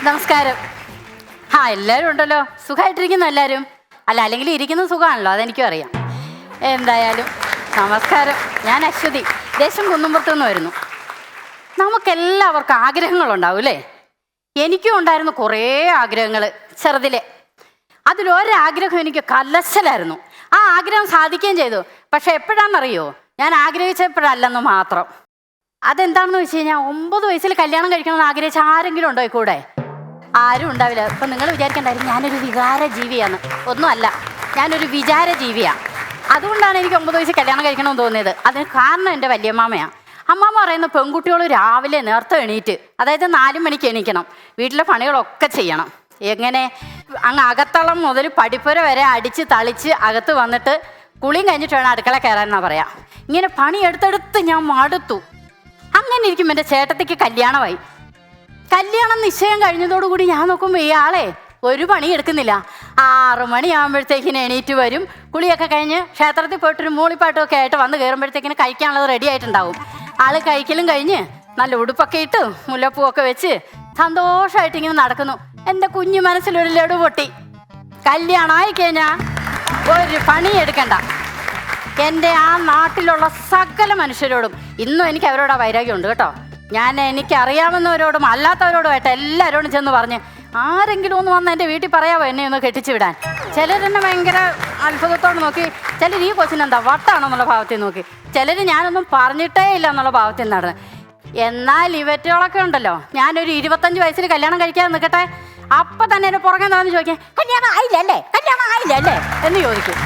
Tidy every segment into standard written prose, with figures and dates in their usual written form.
നമസ്കാരം. എല്ലാവരും ഉണ്ടല്ലോ, സുഖമായിട്ടിരിക്കുന്നു എല്ലാവരും. അല്ലെങ്കിൽ ഇരിക്കുന്നത് സുഖമാണല്ലോ, അതെനിക്കും അറിയാം. എന്തായാലും നമസ്കാരം. ഞാൻ അശ്വതി, ദേശം കുന്നുംപുറത്തു നിന്ന് വരുന്നു. നമുക്കെല്ലാവർക്കും ആഗ്രഹങ്ങളുണ്ടാവും അല്ലേ? എനിക്കും ഉണ്ടായിരുന്നു കുറേ ആഗ്രഹങ്ങൾ ചെറുതിലെ. അതിലൊരാഗ്രഹം എനിക്ക് കലശലായിരുന്നു. ആ ആഗ്രഹം സാധിക്കുകയും ചെയ്തു. പക്ഷെ എപ്പോഴാണെന്നറിയോ? ഞാൻ ആഗ്രഹിച്ചപ്പോഴല്ലെന്ന് മാത്രം. അതെന്താണെന്ന് വെച്ച് കഴിഞ്ഞാൽ 9 വയസ്സിൽ കല്യാണം കഴിക്കണമെന്ന് ആഗ്രഹിച്ച ആരെങ്കിലും ഉണ്ടോ കൂടെ? ആരും ഉണ്ടാവില്ല. ഇപ്പം നിങ്ങൾ വിചാരിക്കണ്ടായിരുന്നു ഞാനൊരു വികാര ജീവിയാണ്. ഒന്നുമല്ല, ഞാനൊരു വിചാര ജീവിയാണ്. അതുകൊണ്ടാണ് എനിക്ക് 9 വയസ്സിൽ കല്യാണം കഴിക്കണമെന്ന് തോന്നിയത്. അതിന് കാരണം എൻ്റെ വല്യമ്മാമയാണ്. അമ്മാമ്മ പറയുന്ന പെൺകുട്ടികൾ രാവിലെ നേരത്തെ എണീറ്റ്, അതായത് 4 മണിക്ക് എണീക്കണം, വീട്ടിലെ പണികളൊക്കെ ചെയ്യണം. എങ്ങനെ? അങ്ങ് അകത്തളം മുതൽ പടിപ്പുര വരെ അടിച്ച് തളിച്ച് അകത്ത് വന്നിട്ട് കുളിയും കഴിഞ്ഞിട്ട് വേണം അടുക്കള കയറാനെന്നാണ് പറയാം. ഇങ്ങനെ പണിയെടുത്തെടുത്ത് ഞാൻ മടുത്തു. അങ്ങനെ ഇരിക്കും എൻ്റെ ചേട്ടത്തിക്ക് കല്യാണമായി. കല്യാണം നിശ്ചയം കഴിഞ്ഞതോടുകൂടി ഞാൻ നോക്കുമ്പോൾ ഇയാളെ ഒരു പണി എടുക്കുന്നില്ല. 6 മണിയാകുമ്പോഴത്തേക്കിന് എണീറ്റ് വരും. കുളിയൊക്കെ കഴിഞ്ഞ് ക്ഷേത്രത്തിൽ പോയിട്ടൊരു മൂളിപ്പാട്ടുമൊക്കെ ആയിട്ട് വന്ന് കയറുമ്പോഴത്തേക്കിന് കഴിക്കാനുള്ളത് റെഡി ആയിട്ടുണ്ടാവും. ആള് കഴിക്കലും കഴിഞ്ഞ് നല്ല ഉടുപ്പൊക്കെ ഇട്ട് മുല്ലപ്പൂവൊക്കെ വെച്ച് സന്തോഷമായിട്ട് ഇങ്ങനെ നടക്കുന്നു. എൻ്റെ കുഞ്ഞു മനസ്സിലൊരു ലഡു പൊട്ടി. കല്യാണമായി കഴിഞ്ഞാൽ ഒരു പണി എടുക്കണ്ട. എൻ്റെ ആ നാട്ടിലുള്ള സകല മനുഷ്യരോടും ഇന്നും എനിക്ക് അവരോട് ആ വൈരാഗ്യമുണ്ട് കേട്ടോ. ഞാൻ എനിക്കറിയാവുന്നവരോടും അല്ലാത്തവരോടുമായിട്ട് എല്ലാവരോടും ചെന്ന് പറഞ്ഞ് ആരെങ്കിലും ഒന്ന് വന്ന് എൻ്റെ വീട്ടിൽ പറയാമോ എന്നെ ഒന്ന് കെട്ടിച്ചു വിടാൻ. ചിലരെന്നെ ഭയങ്കര അത്ഭുതത്തോടെ നോക്കി, ചിലർ ഈ കൊച്ചിനെന്താ വട്ടാണെന്നുള്ള ഭാവത്തിൽ നോക്കി, ചിലർ ഞാനൊന്നും പറഞ്ഞിട്ടേ ഇല്ല എന്നുള്ള ഭാവത്തിൽ നടന്ന്. എന്നാൽ ഇവറ്റകളൊക്കെ ഉണ്ടല്ലോ, ഞാനൊരു 25 വയസ്സിൽ കല്യാണം കഴിക്കാതെ നിൽക്കട്ടെ, അപ്പം തന്നെ എൻ്റെ പുറകെ എന്താണെന്ന് ചോദിക്കാം, കല്യാണം ആയില്ലല്ലേ എന്ന് ചോദിക്കും.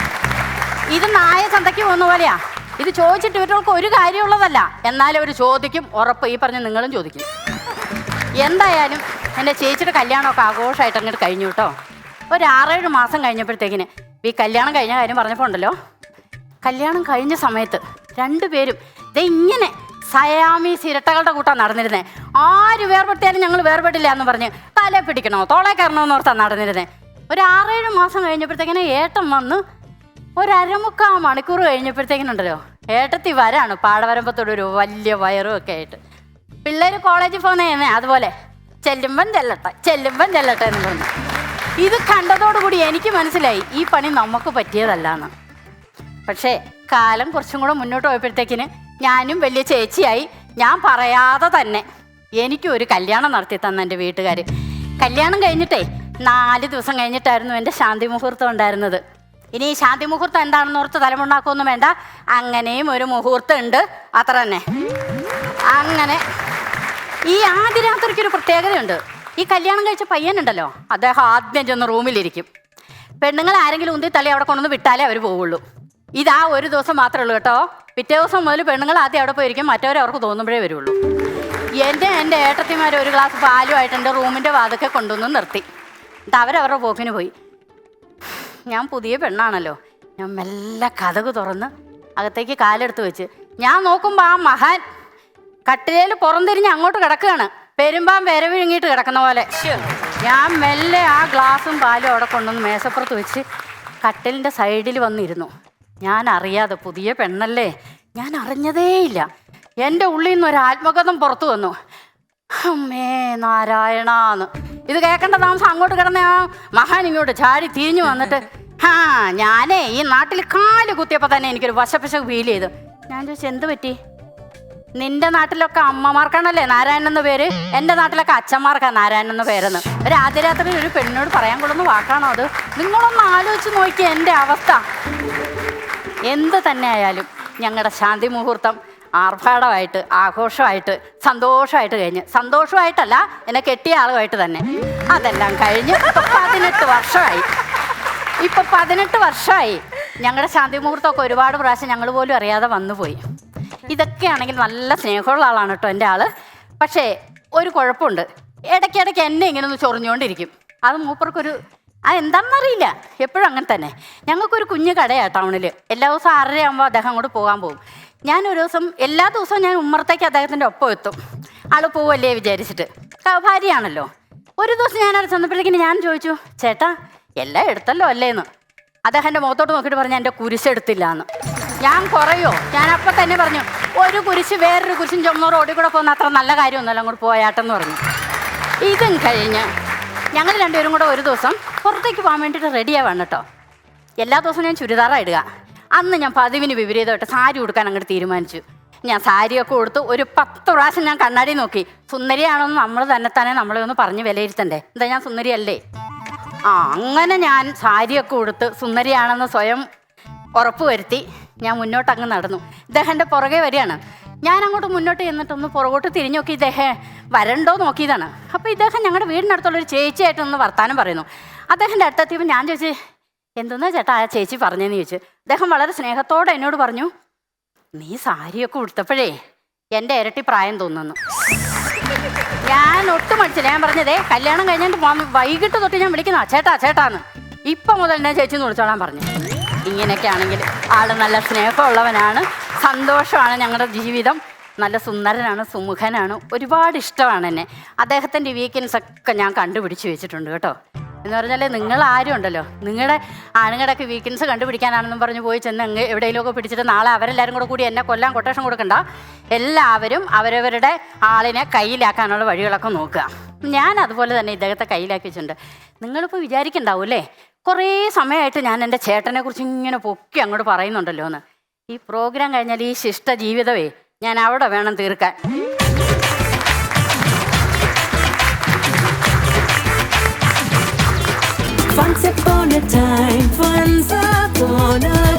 ഇത് നായ ചന്തയ്ക്ക് പോകുന്ന പോലെയാ. ഇത് ചോദിച്ചിട്ട് ഇവർക്ക് ഒരു കാര്യമുള്ളതല്ല, എന്നാലും അവർ ചോദിക്കും. ഉറപ്പ് ഈ പറഞ്ഞ് നിങ്ങളും ചോദിക്കും. എന്തായാലും എൻ്റെ ചേച്ചിയുടെ കല്യാണമൊക്കെ ആഘോഷമായിട്ട് അങ്ങോട്ട് കഴിഞ്ഞു കേട്ടോ. ഒരു 6-7 മാസം കഴിഞ്ഞപ്പോഴത്തേക്കിന് ഈ കല്യാണം കഴിഞ്ഞ കാര്യം പറഞ്ഞപ്പോൾ ഉണ്ടല്ലോ, കല്യാണം കഴിഞ്ഞ സമയത്ത് 2 പേരും ഇങ്ങനെ സയാമീസ് ഇരട്ടകളുടെ കൂട്ടാണ് നടന്നിരുന്നത്. ആര് വേർപെട്ടിയാലും ഞങ്ങൾ വേർപെട്ടില്ല എന്ന് പറഞ്ഞ് തലേ പിടിക്കണോ തോളെ കയറണമെന്ന് ഓർത്താണ് നടന്നിരുന്നത്. ഒരു 6-7 മാസം കഴിഞ്ഞപ്പോഴത്തേക്കിന് ഏട്ടൻ വന്ന് ഒരു 1/4 മണിക്കൂർ കഴിഞ്ഞപ്പോഴത്തേക്കിനുണ്ടല്ലോ, ഏട്ടത്തി വരാണ് പാടവരമ്പത്തോടെ ഒരു വലിയ വയറും ഒക്കെ ആയിട്ട്. പിള്ളേർ കോളേജിൽ പോകുന്നതന്നെ അതുപോലെ ചെല്ലുമ്പം ചെല്ലട്ടെ എന്ന് പറഞ്ഞു. ഇത് കണ്ടതോടുകൂടി എനിക്ക് മനസ്സിലായി ഈ പണി നമുക്ക് പറ്റിയതല്ല എന്ന്. പക്ഷേ കാലം കുറച്ചും കൂടെ മുന്നോട്ട് പോയപ്പോഴത്തേക്കിന് ഞാനും വലിയ ചേച്ചിയായി. ഞാൻ പറയാതെ തന്നെ എനിക്കും ഒരു കല്യാണം നടത്തി തന്ന എൻ്റെ വീട്ടുകാർ. കല്യാണം കഴിഞ്ഞിട്ടേ 4 ദിവസം കഴിഞ്ഞിട്ടായിരുന്നു എൻ്റെ ശാന്തി മുഹൂർത്തം ഉണ്ടായിരുന്നത്. ഇനി ഈ ശാന്തി മുഹൂർത്തം എന്താണെന്ന് ഓർത്ത് തലമുണ്ടാക്കൊന്നും വേണ്ട, അങ്ങനെയും ഒരു മുഹൂർത്തം ഉണ്ട്, അത്ര തന്നെ. അങ്ങനെ ഈ ആദ്യ രാത്രിക്കൊരു പ്രത്യേകതയുണ്ട്. ഈ കല്യാണം കഴിച്ച പയ്യനുണ്ടല്ലോ, അദ്ദേഹം ആദ്യം ചെന്ന് റൂമിലിരിക്കും. പെണ്ണുങ്ങൾ ആരെങ്കിലും ഉന്തി തള്ളി അവിടെ കൊണ്ടുവന്ന് വിട്ടാലേ അവർ പോവുള്ളൂ. ഇതാ ഒരു ദിവസം മാത്രമേ ഉള്ളൂ കേട്ടോ. പിറ്റേ ദിവസം മുതൽ പെണ്ണുങ്ങൾ ആദ്യം അവിടെ പോയിരിക്കും, മറ്റവരവർക്ക് തോന്നുമ്പോഴേ വരുള്ളൂ. എൻ്റെ ഏട്ടത്തിമാർ ഒരു ഗ്ലാസ് പാലുമായിട്ട് എൻ്റെ റൂമിൻ്റെ വാതൊക്കെ കൊണ്ടുവന്ന് നിർത്തി. എന്നിട്ട് അവരവരുടെ പോക്കിന് പോയി. ഞാൻ പുതിയ പെണ്ണാണല്ലോ, ഞാൻ മെല്ലെ കതക് തുറന്ന് അകത്തേക്ക് കാലെടുത്ത് വെച്ച് ഞാൻ നോക്കുമ്പോൾ ആ മഹാൻ കട്ടിലേൽ പുറംതിരിഞ്ഞ് അങ്ങോട്ട് കിടക്കുകയാണ്, പെരുമ്പാൻ വിരവിഴുങ്ങിയിട്ട് കിടക്കുന്ന പോലെ. ഞാൻ മെല്ലെ ആ ഗ്ലാസും പാലും അവിടെ കൊണ്ടുവന്ന് മേശപ്പുറത്ത് വെച്ച് കട്ടിലിൻ്റെ സൈഡിൽ വന്നിരുന്നു. ഞാൻ അറിയാതെ, പുതിയ പെണ്ണല്ലേ, ഞാൻ അറിഞ്ഞതേയില്ല, എൻ്റെ ഉള്ളിൽ നിന്ന് ഒരു ആത്മകഥം പുറത്തു വന്നു. അമ്മേ നാരായണാന്ന്. ഇത് കേൾക്കേണ്ട താമസം അങ്ങോട്ട് കിടന്ന ആ മഹാൻ ഇങ്ങോട്ട് ചാടി തിരിഞ്ഞു വന്നിട്ട്, ഞാനേ ഈ നാട്ടിൽ കാല് കുത്തിയപ്പോൾ തന്നെ എനിക്കൊരു വശപ്പശക്ക് ഫീൽ ചെയ്തു. ഞാൻ ചോദിച്ചു, എന്ത് പറ്റി? നിന്റെ നാട്ടിലൊക്കെ അമ്മമാർക്കാണല്ലേ നാരായണൻ എന്ന പേര്, എൻ്റെ നാട്ടിലൊക്കെ അച്ഛന്മാർക്കാണ് നാരായണൻ എന്ന പേരെന്ന്. ഒരു ആദ്യ രാത്രി ഒരു പെണ്ണിനോട് പറയാൻ കൊള്ളുന്ന വാക്കാണോ അത്? നിങ്ങളൊന്ന് ആലോചിച്ച് നോക്കിയ എൻ്റെ അവസ്ഥ. എന്ത് തന്നെ ആയാലും ഞങ്ങളുടെ ശാന്തി മുഹൂർത്തം ആർഭാടമായിട്ട് ആഘോഷമായിട്ട് സന്തോഷമായിട്ട് കഴിഞ്ഞ്, സന്തോഷമായിട്ടല്ല എന്നെ കെട്ടിയ ആളുമായിട്ട് തന്നെ. അതെല്ലാം കഴിഞ്ഞ് ഇപ്പം 18 വർഷമായി. ഇപ്പം 18 വർഷമായി. ഞങ്ങളുടെ ശാന്തി മുഹൂർത്തമൊക്കെ ഒരുപാട് പ്രാവശ്യം ഞങ്ങൾ പോലും അറിയാതെ വന്നുപോയി. ഇതൊക്കെയാണെങ്കിൽ നല്ല സ്നേഹമുള്ള ആളാണ് കേട്ടോ എൻ്റെ ആൾ. പക്ഷേ ഒരു കുഴപ്പമുണ്ട്, ഇടയ്ക്കിടയ്ക്ക് എന്നെ ഇങ്ങനെ ഒന്ന് ചൊറിഞ്ഞുകൊണ്ടിരിക്കും. അത് മൂപ്പർക്കൊരു എന്താണെന്നറിയില്ല, എപ്പോഴും അങ്ങനെ തന്നെ. ഞങ്ങൾക്കൊരു കുഞ്ഞു കടയാണ് ടൗണിൽ. എല്ലാ ദിവസവും 6:30 ആകുമ്പോൾ അദ്ദേഹം അങ്ങോട്ട് പോകാൻ പോകും. ഞാനൊരു ദിവസം, എല്ലാ ദിവസവും ഞാൻ ഉമ്മറത്തേക്ക് അദ്ദേഹത്തിൻ്റെ ഒപ്പം എത്തും, ആൾ പോവല്ലേ വിചാരിച്ചിട്ട്, ഭാര്യയാണല്ലോ. ഒരു ദിവസം ഞാനവിടെ ചെന്നപ്പോഴത്തേക്കിന് ഞാൻ ചോദിച്ചു, ചേട്ടാ എല്ലാം എടുത്തല്ലോ അല്ലേന്ന്. അദ്ദേഹം എൻ്റെ മുഖത്തോട്ട് നോക്കിയിട്ട് പറഞ്ഞു, എൻ്റെ കുരിശെടുത്തില്ല എന്ന്. ഞാൻ കുറയോ? ഞാൻ അപ്പം തന്നെ പറഞ്ഞു, ഒരു കുരിശ് വേറൊരു കുരിശും ചുമന്ന റോഡിൽ കൂടെ പോകുന്ന അത്ര നല്ല കാര്യമൊന്നുമല്ല, അങ്ങോട്ട് പോയാട്ടെന്ന് പറഞ്ഞു. ഇതും കഴിഞ്ഞ് ഞങ്ങൾ രണ്ടുപേരും കൂടെ ഒരു ദിവസം പുറത്തേക്ക് പോകാൻ വേണ്ടിയിട്ട് റെഡിയാവാണ് കേട്ടോ. എല്ലാ ദിവസവും ഞാൻ ചുരിദാറാണ് ഇടുക. അന്ന് ഞാൻ പതിവിന് വിപരീതമായിട്ട് സാരി ഉടുക്കാൻ അങ്ങോട്ട് തീരുമാനിച്ചു. ഞാൻ സാരിയൊക്കെ കൊടുത്ത് ഒരു 10 പ്രാവശ്യം ഞാൻ കണ്ണാടി നോക്കി. സുന്ദരിയാണോന്ന് നമ്മൾ തന്നെ നമ്മളെ ഒന്ന് പറഞ്ഞ് വിലയിരുത്തണ്ടേ? എന്താ ഞാൻ സുന്ദരിയല്ലേ? അങ്ങനെ ഞാൻ സാരിയൊക്കെ കൊടുത്ത് സുന്ദരിയാണെന്ന് സ്വയം ഉറപ്പ് വരുത്തി ഞാൻ മുന്നോട്ട് അങ്ങ് നടന്നു. ഇദ്ദേഹം എൻ്റെ പുറകെ വരികയാണ്. ഞാൻ അങ്ങോട്ട് മുന്നോട്ട് ചെന്നിട്ടൊന്ന് പുറകോട്ട് തിരിഞ്ഞു നോക്കി ഇദ്ദേഹം വരണ്ടോ നോക്കിയതാണ്. അപ്പോൾ ഇദ്ദേഹം ഞങ്ങളുടെ വീടിനടുത്തുള്ളൊരു ചേച്ചിയായിട്ടൊന്ന് വർത്താനം പറയുന്നു. അദ്ദേഹത്തിൻ്റെ അടുത്തെത്തിയപ്പോൾ ഞാൻ ചോദിച്ചു, എന്തെന്നാ ചേട്ടാ ആ ചേച്ചി പറഞ്ഞതെന്ന് ചോദിച്ചു. അദ്ദേഹം വളരെ സ്നേഹത്തോടെ എന്നോട് പറഞ്ഞു, നീ സാരിയൊക്കെ ഉടുത്തപ്പോഴേ എൻ്റെ ഇരട്ടി പ്രായം തോന്നുന്നു. ഞാൻ ഒട്ടും മടിച്ചില്ല. ഞാൻ പറഞ്ഞതേ കല്യാണം കഴിഞ്ഞിട്ട് വൈകിട്ട് തൊട്ട് ഞാൻ വിളിക്കുന്ന ചേട്ടാ ചേട്ടാന്ന്. ഇപ്പം മുതൽ എന്നെ ചേച്ചി എന്ന് വിളിച്ചോളാൻ പറഞ്ഞു. ഇങ്ങനെയൊക്കെ ആണെങ്കിൽ ആൾ നല്ല സ്നേഹമുള്ളവനാണ്, സന്തോഷമാണ്, ഞങ്ങളുടെ ജീവിതം നല്ല സുന്ദരനാണ്, സുമുഖനാണ്, ഒരുപാട് ഇഷ്ടമാണ് എന്നെ. അദ്ദേഹത്തിൻ്റെ വീക്കെൻഡ്സ് ഒക്കെ ഞാൻ കണ്ടുപിടിച്ച് വെച്ചിട്ടുണ്ട് കേട്ടോ. എന്ന് പറഞ്ഞാൽ നിങ്ങൾ ആരും ഉണ്ടല്ലോ, നിങ്ങളുടെ ആണുങ്ങളുടെയൊക്കെ വീക്കെൻഡ്സ് കണ്ടുപിടിക്കാനാണെന്നും പറഞ്ഞ് പോയി ചെന്ന് എവിടെയെങ്കിലുമൊക്കെ പിടിച്ചിട്ട് നാളെ അവരെല്ലാവരും കൂടി എന്നെ കൊല്ലാൻ കൊട്ടേഷൻ കൊടുക്കണ്ട. എല്ലാവരും അവരവരുടെ ആളിനെ കയ്യിലാക്കാനുള്ള വഴികളൊക്കെ നോക്കുക. ഞാൻ അതുപോലെ തന്നെ ഇദ്ദേഹത്തെ കയ്യിലാക്കി വെച്ചിട്ടുണ്ട്. നിങ്ങളിപ്പോൾ വിചാരിക്കണ്ടാവും അല്ലേ, കുറേ സമയമായിട്ട് ഞാൻ എൻ്റെ ചേട്ടനെ കുറിച്ച് ഇങ്ങനെ പൊക്കി അങ്ങോട്ട് പറയുന്നുണ്ടല്ലോ എന്ന്. ഈ പ്രോഗ്രാം കഴിഞ്ഞാൽ ഈ ശിഷ്ട ജീവിതമേ ഞാൻ അവിടെ വേണം തീർക്കാൻ. Once upon a time, once upon a